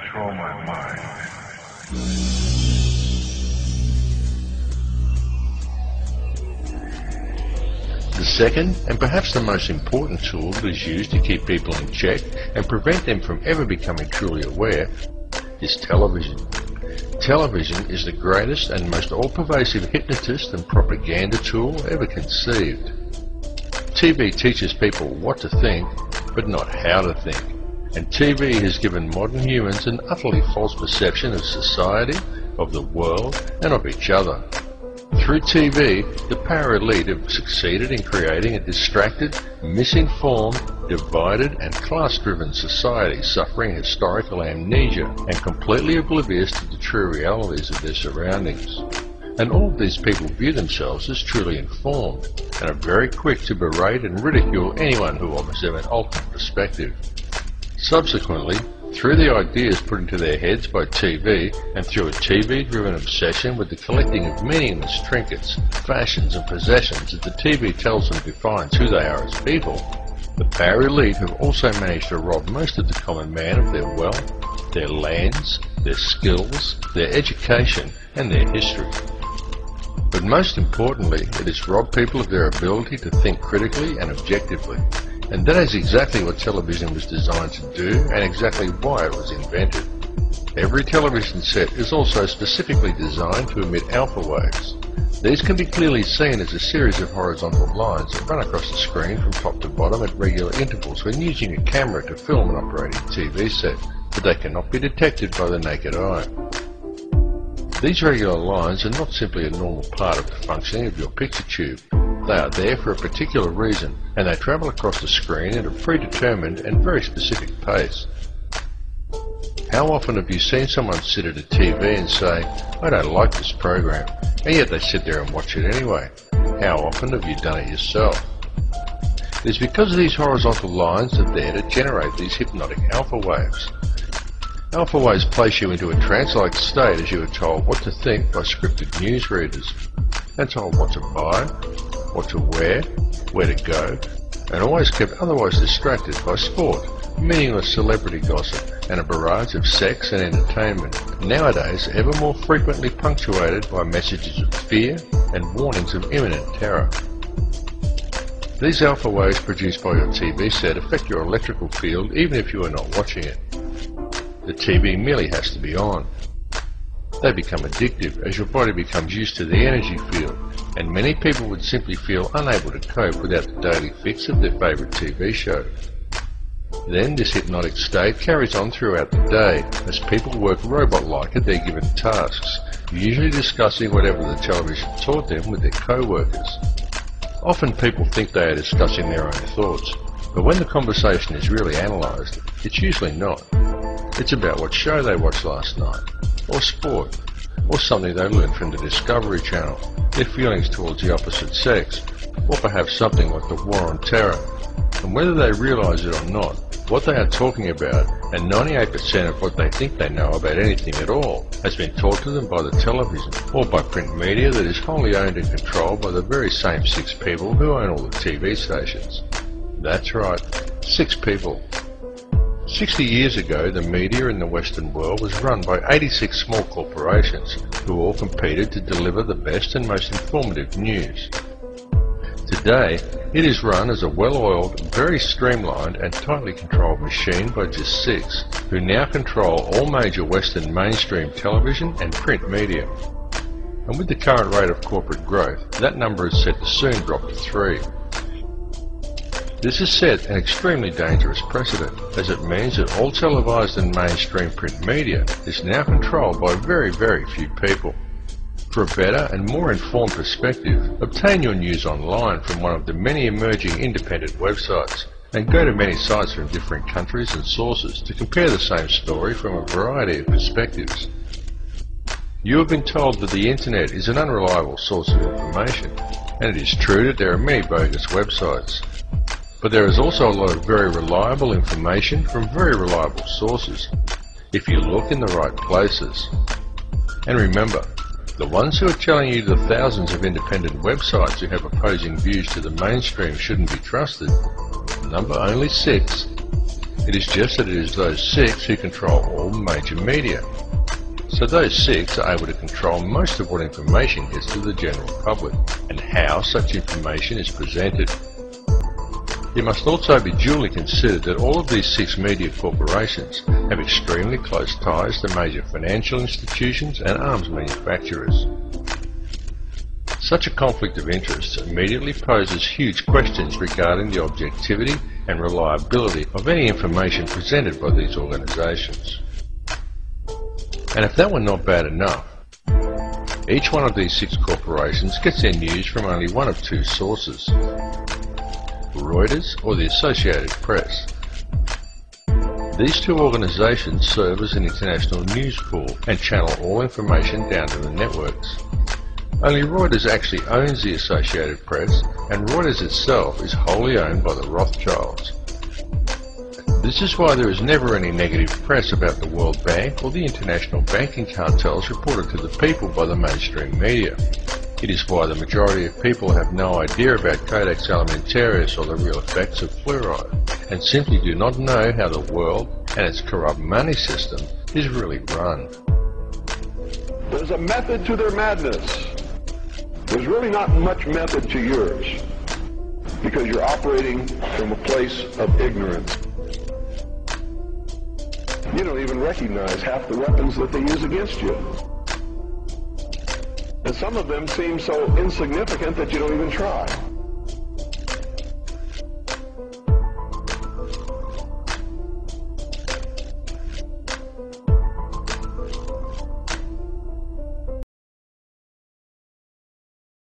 control my mind. The second, and perhaps the most important tool that is used to keep people in check and prevent them from ever becoming truly aware, is television. Television is the greatest and most all-pervasive hypnotist and propaganda tool ever conceived. TV teaches people what to think, but not how to think. And TV has given modern humans an utterly false perception of society, of the world, and of each other. Through TV, the power elite have succeeded in creating a distracted, misinformed, divided and class-driven society suffering historical amnesia and completely oblivious to the true realities of their surroundings. And all of these people view themselves as truly informed and are very quick to berate and ridicule anyone who offers them an alternate perspective. Subsequently, through the ideas put into their heads by TV and through a TV-driven obsession with the collecting of meaningless trinkets, fashions and possessions that the TV tells them defines who they are as people, the power elite have also managed to rob most of the common man of their wealth, their lands, their skills, their education and their history. But most importantly, it has robbed people of their ability to think critically and objectively. And that is exactly what television was designed to do and exactly why it was invented. Every television set is also specifically designed to emit alpha waves. These can be clearly seen as a series of horizontal lines that run across the screen from top to bottom at regular intervals when using a camera to film an operating TV set, but they cannot be detected by the naked eye. These regular lines are not simply a normal part of the functioning of your picture tube. They are there for a particular reason, and they travel across the screen at a predetermined and very specific pace. How often have you seen someone sit at a TV and say, "I don't like this program," and yet they sit there and watch it anyway? How often have you done it yourself? It is because these horizontal lines are there to generate these hypnotic alpha waves. Alpha waves place you into a trance-like state as you are told what to think by scripted newsreaders, and told what to buy, what to wear, where to go, and always kept otherwise distracted by sport, meaningless celebrity gossip, and a barrage of sex and entertainment, nowadays ever more frequently punctuated by messages of fear and warnings of imminent terror. These alpha waves produced by your TV set affect your electrical field even if you are not watching it. The TV merely has to be on. They become addictive as your body becomes used to the energy field, and many people would simply feel unable to cope without the daily fix of their favourite TV show. Then this hypnotic state carries on throughout the day as people work robot-like at their given tasks, usually discussing whatever the television taught them with their co-workers. Often people think they are discussing their own thoughts, but when the conversation is really analysed, it's usually not. It's about what show they watched last night, or sport, or something they learned from the Discovery Channel, their feelings towards the opposite sex, or perhaps something like the war on terror. And whether they realise it or not, what they are talking about, and 98% of what they think they know about anything at all, has been taught to them by the television, or by print media that is wholly owned and controlled by the very same 6 people who own all the TV stations. That's right, 6 people. 60 years ago, the media in the Western world was run by 86 small corporations who all competed to deliver the best and most informative news. Today, it is run as a well-oiled, very streamlined and tightly controlled machine by just 6, who now control all major Western mainstream television and print media. And with the current rate of corporate growth, that number is set to soon drop to 3. This has set an extremely dangerous precedent, as it means that all televised and mainstream print media is now controlled by very, very few people. For a better and more informed perspective, obtain your news online from one of the many emerging independent websites, and go to many sites from different countries and sources to compare the same story from a variety of perspectives. You have been told that the internet is an unreliable source of information, and it is true that there are many bogus websites. But there is also a lot of very reliable information from very reliable sources, if you look in the right places. And remember, the ones who are telling you the thousands of independent websites who have opposing views to the mainstream shouldn't be trusted, number only 6, It is just that it is those 6 who control all major media. So those 6 are able to control most of what information gets to the general public and how such information is presented. It must also be duly considered that all of these 6 media corporations have extremely close ties to major financial institutions and arms manufacturers. Such a conflict of interests immediately poses huge questions regarding the objectivity and reliability of any information presented by these organisations. And if that were not bad enough, each one of these 6 corporations gets their news from only one of 2 sources: Reuters or the Associated Press. These 2 organisations serve as an international news pool and channel all information down to the networks. Only Reuters actually owns the Associated Press, and Reuters itself is wholly owned by the Rothschilds. This is why there is never any negative press about the World Bank or the international banking cartels reported to the people by the mainstream media. It is why the majority of people have no idea about Codex Alimentarius or the real effects of fluoride, and simply do not know how the world and its corrupt money system is really run. There's a method to their madness. There's really not much method to yours, because you're operating from a place of ignorance. You don't even recognize half the weapons that they use against you. And some of them seem so insignificant that you don't even try.